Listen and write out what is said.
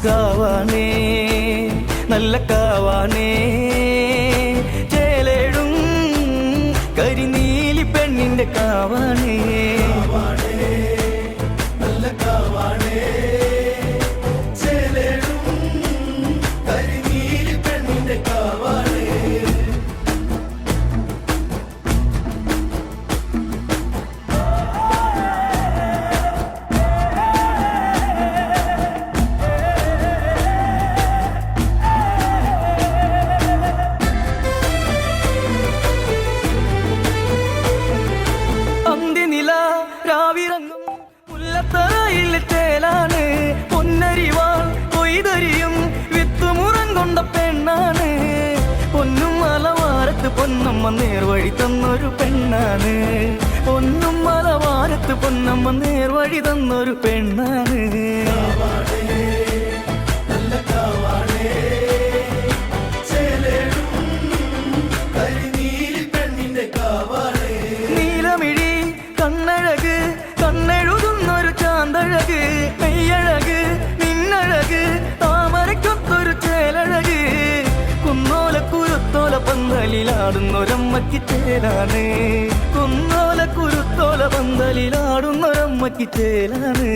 കാവാണേ നല്ല കാവാണേ ചേലേടും കരിനീലി പെണ്ണിന്റെ കാവാണേ നല്ല കാവാണേ ചേലേടും കരിനീലി പെണ്ണിന്റെ കാവാണേ. രാവിറങ്ങും മുല്ലത്തറയിൽ ചേലാണ് പൊന്നരിവാൾ കൊയ്തരിയും വിത്തുമുറം കൊണ്ട പെണ്ണാണ് പൊന്നും മലവാരത്ത് പൊന്നമ്മ നേർവഴി തന്നൊരു പെണ്ണാണ് പൊന്നും മലവാരത്ത് പൊന്നമ്മ നേർവഴി തന്നൊരു പെണ്ണാണ്. നീലമിഴി കണ്ണഴക് കണ്ണെഴുതുന്നൊരു ചാന്തഴക് മെയ്യഴക് നിന്നഴക് താമരക്കൊത്തൊരു ചേലഴക് കുന്നോല കുരുത്തോല പന്തലിലാടുന്നൊരമ്മയ്ക്ക് ചേലാണ് കുന്നോല കുരുത്തോല പന്തലിലാടുന്നൊരമ്മയ്ക്ക് ചേലാണ്.